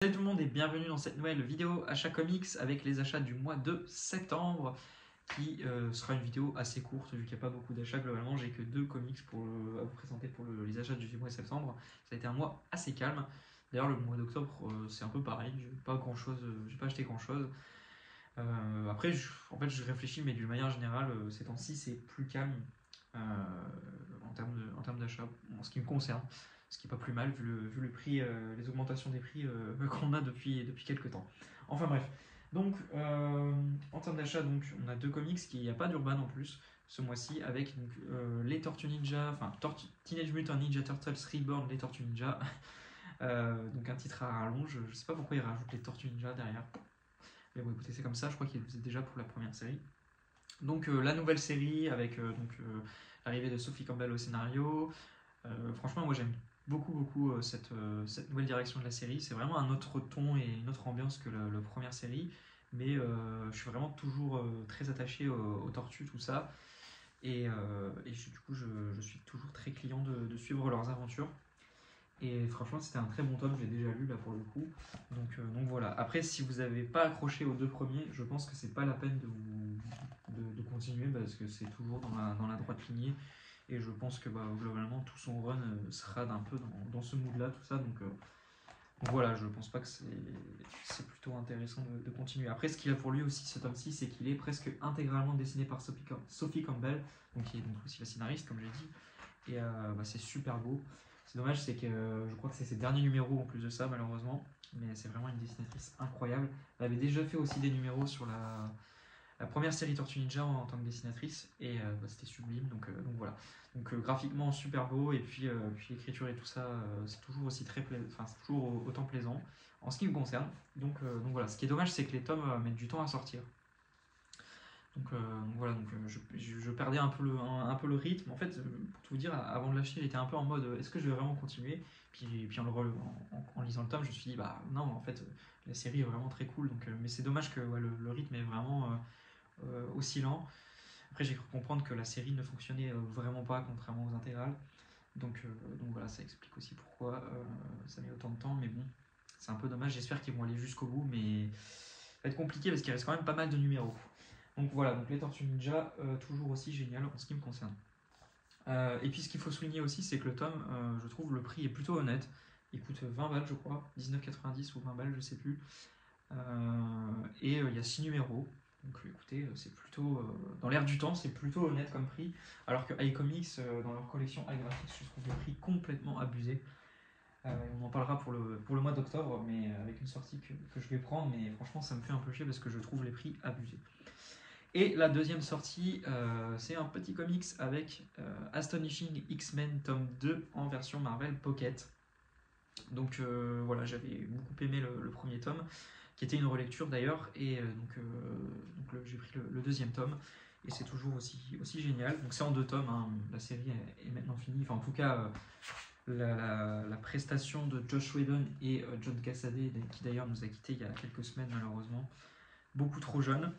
Salut tout le monde et bienvenue dans cette nouvelle vidéo achat comics avec les achats du mois de septembre qui sera une vidéo assez courte vu qu'il n'y a pas beaucoup d'achats. Globalement, j'ai que 2 comics à vous présenter pour les achats du mois de septembre. Ça a été un mois assez calme. D'ailleurs, le mois d'octobre, c'est un peu pareil. J'ai pas acheté grand chose. Après, je réfléchis, mais d'une manière générale, ces temps-ci, c'est plus calme en termes d'achat, en ce qui me concerne. Ce qui n'est pas plus mal vu le prix, les augmentations des prix qu'on a depuis quelques temps. Enfin bref, donc en termes d'achat, donc, on a 2 comics, il n'y a pas d'Urban en plus ce mois-ci, avec donc, les Tortues Ninja, enfin Teenage Mutant Ninja Turtles Reborn, les Tortues Ninja. Donc un titre à rallonge, je sais pas pourquoi ils rajoutent les Tortues Ninja derrière. Mais bon, écoutez, c'est comme ça, je crois qu'ils le faisaient déjà pour la première série. Donc la nouvelle série avec l'arrivée de Sophie Campbell au scénario. Franchement, moi j'aime beaucoup cette nouvelle direction de la série. C'est vraiment un autre ton et une autre ambiance que la première série. Mais je suis vraiment toujours très attaché aux tortues, tout ça. Du coup, je suis toujours très client de suivre leurs aventures. Et franchement, c'était un très bon tome, j'ai déjà lu là pour le coup. Donc voilà. Après, si vous n'avez pas accroché aux 2 premiers, je pense que c'est pas la peine de continuer parce que c'est toujours dans la droite lignée. Et je pense que globalement, tout son run sera un peu dans ce mood-là, tout ça. Donc voilà, je pense pas que c'est plutôt intéressant de continuer. Après, ce qu'il a pour lui aussi, ce tome-ci, c'est qu'il est presque intégralement dessiné par Sophie Campbell, donc qui est donc aussi la scénariste, comme j'ai dit. Et c'est super beau. C'est dommage, c'est que je crois que c'est ses derniers numéros en plus de ça, malheureusement. Mais c'est vraiment une dessinatrice incroyable. Elle avait déjà fait aussi des numéros sur la première série Tortue Ninja en tant que dessinatrice. Et c'était sublime. Donc voilà. Donc graphiquement super beau. Et puis l'écriture et tout ça, c'est toujours aussi enfin, c'est toujours autant plaisant en ce qui me concerne. Donc voilà. Ce qui est dommage, c'est que les tomes mettent du temps à sortir. Donc voilà, je perdais un peu le rythme. En fait, pour tout vous dire, avant de l'acheter, j'étais un peu en mode est-ce que je vais vraiment continuer? Puis en lisant le tome, je me suis dit bah non, en fait, la série est vraiment très cool. Mais c'est dommage que le rythme est vraiment aussi lent. Après, j'ai cru comprendre que la série ne fonctionnait vraiment pas, contrairement aux intégrales. Donc voilà, ça explique aussi pourquoi ça met autant de temps. Mais bon, c'est un peu dommage. J'espère qu'ils vont aller jusqu'au bout, mais ça va être compliqué parce qu'il reste quand même pas mal de numéros. Donc voilà, donc les Tortues Ninja, toujours aussi génial en ce qui me concerne. Et puis ce qu'il faut souligner aussi, c'est que le tome, je trouve le prix est plutôt honnête. Il coûte 20 balles, je crois, 19,90 ou 20 balles, je sais plus. Il y a 6 numéros. Donc écoutez, c'est plutôt, dans l'air du temps, c'est plutôt honnête comme prix. Alors que iComics, dans leur collection iGraphics, je trouve le prix complètement abusé. On en parlera pour le mois d'octobre, mais avec une sortie que je vais prendre. Mais franchement, ça me fait un peu chier parce que je trouve les prix abusés. Et la deuxième sortie, c'est un petit comics avec Astonishing X-Men tome 2 en version Marvel Pocket. Donc voilà, j'avais beaucoup aimé le premier tome, qui était une relecture d'ailleurs, et j'ai pris le deuxième tome, et c'est toujours aussi génial. Donc c'est en 2 tomes, hein, la série est maintenant finie, enfin en tout cas la prestation de Josh Whedon et John Cassaday, qui d'ailleurs nous a quittés il y a quelques semaines malheureusement, beaucoup trop jeune,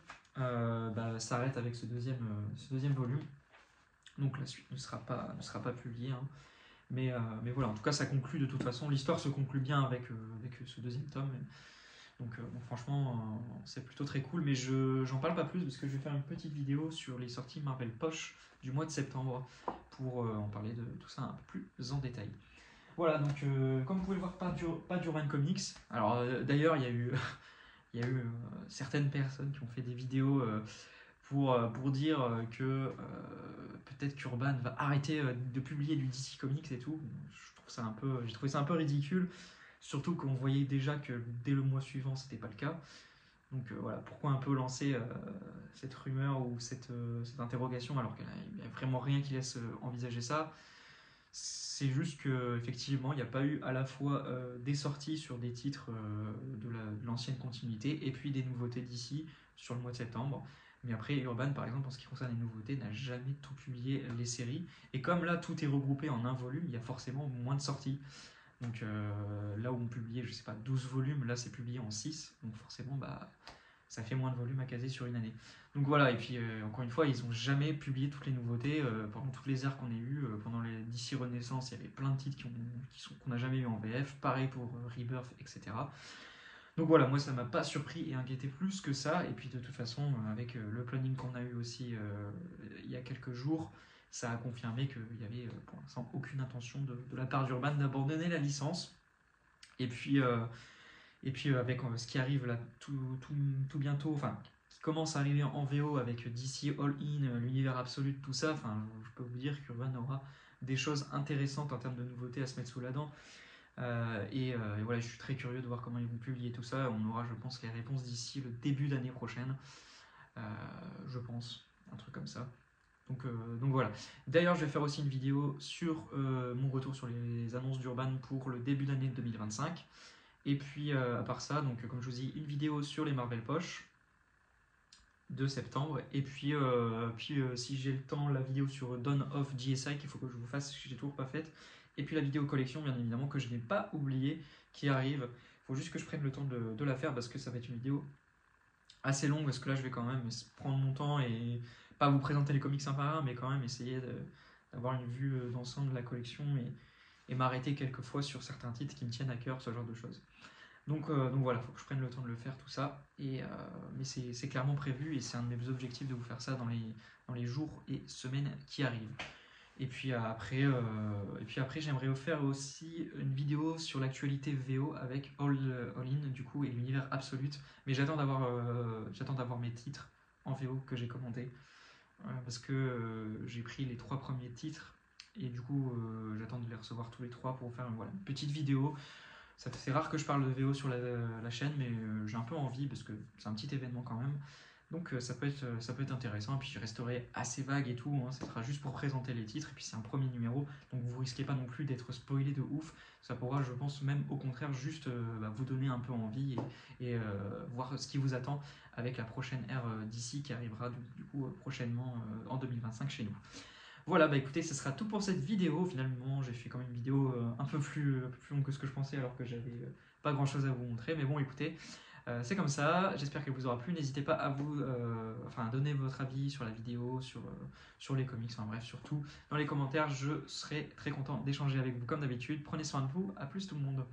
s'arrête avec ce deuxième volume. Donc la suite ne sera pas publiée. Hein. Mais voilà, en tout cas, ça conclut de toute façon. L'histoire se conclut bien avec ce deuxième tome. Donc franchement, c'est plutôt très cool. Mais j'en parle pas plus parce que je vais faire une petite vidéo sur les sorties Marvel Poche du mois de septembre pour en parler de tout ça un peu plus en détail. Voilà, donc comme vous pouvez le voir, pas d'Urban Comics. Alors d'ailleurs, il y a eu certaines personnes qui ont fait des vidéos pour dire que peut-être qu'Urban va arrêter de publier du DC Comics et tout. J'ai trouvé ça un peu ridicule, surtout qu'on voyait déjà que dès le mois suivant, c'était pas le cas. Donc voilà, pourquoi un peu lancer cette rumeur ou cette interrogation alors qu'il n'y a vraiment rien qui laisse envisager ça. C'est juste qu'effectivement, il n'y a pas eu à la fois des sorties sur des titres de l'ancienne continuité et puis des nouveautés d'ici sur le mois de septembre. Mais après, Urban, par exemple, en ce qui concerne les nouveautés, n'a jamais tout publié les séries. Et comme là, tout est regroupé en un volume, il y a forcément moins de sorties. Donc là où on publiait, je sais pas, 12 volumes, là c'est publié en 6. Donc forcément, ça fait moins de volumes à caser sur une année. Donc voilà, et puis encore une fois, ils n'ont jamais publié toutes les nouveautés pendant toutes les ères qu'on a eues. Pendant les DC Renaissance, il y avait plein de titres qu'on n'a jamais eu en VF. Pareil pour Rebirth, etc. Donc voilà, moi ça m'a pas surpris et inquiété plus que ça. Et puis de toute façon, avec le planning qu'on a eu aussi il y a quelques jours, ça a confirmé qu'il y avait pour l'instant aucune intention de la part d'Urban d'abandonner la licence. Et puis, avec ce qui arrive là tout bientôt, enfin qui commence à arriver en VO avec DC All In, l'univers absolu, tout ça, enfin je peux vous dire qu'Urban aura des choses intéressantes en termes de nouveautés à se mettre sous la dent. Et voilà, je suis très curieux de voir comment ils vont publier tout ça. On aura, je pense, les réponses d'ici le début d'année prochaine. Euh, je pense, un truc comme ça. Donc voilà. D'ailleurs, je vais faire aussi une vidéo sur mon retour sur les annonces d'Urban pour le début d'année 2025. Et puis, à part ça, donc comme je vous dis, une vidéo sur les Marvel Poche de septembre. Et puis, si j'ai le temps, la vidéo sur Dawn of GSI qu'il faut que je vous fasse, que j'ai toujours pas faite. Et puis la vidéo collection, bien évidemment, que je n'ai pas oublié, qui arrive. Il faut juste que je prenne le temps de la faire parce que ça va être une vidéo assez longue. Parce que là, je vais quand même prendre mon temps et pas vous présenter les comics un par un, mais quand même essayer d'avoir une vue d'ensemble de la collection et m'arrêter quelques fois sur certains titres qui me tiennent à cœur, ce genre de choses. Donc voilà, il faut que je prenne le temps de le faire tout ça. Mais c'est clairement prévu et c'est un de mes objectifs de vous faire ça dans les jours et semaines qui arrivent. Et puis après, j'aimerais vous faire aussi une vidéo sur l'actualité VO avec All In du coup et l'univers absolute. Mais j'attends d'avoir mes titres en VO que j'ai commandés parce que j'ai pris les 3 premiers titres et du coup j'attends de les recevoir tous les 3 pour vous faire voilà, une petite vidéo. C'est rare que je parle de VO sur la chaîne, mais j'ai un peu envie parce que c'est un petit événement quand même. Donc ça peut être intéressant. Et puis je resterai assez vague et tout. Hein. Ça sera juste pour présenter les titres. Et puis c'est un premier numéro. Donc vous risquez pas non plus d'être spoilé de ouf. Ça pourra, je pense, même au contraire, juste vous donner un peu envie et voir ce qui vous attend avec la prochaine ère d'ici qui arrivera du coup prochainement en 2025 chez nous. Voilà, bah écoutez, ce sera tout pour cette vidéo. Finalement, j'ai fait quand même une vidéo un peu plus longue que ce que je pensais, alors que j'avais pas grand chose à vous montrer. Mais bon, écoutez, c'est comme ça. J'espère qu'elle vous aura plu. N'hésitez pas à donner votre avis sur la vidéo, sur les comics, enfin bref, surtout dans les commentaires. Je serai très content d'échanger avec vous comme d'habitude. Prenez soin de vous. À plus tout le monde.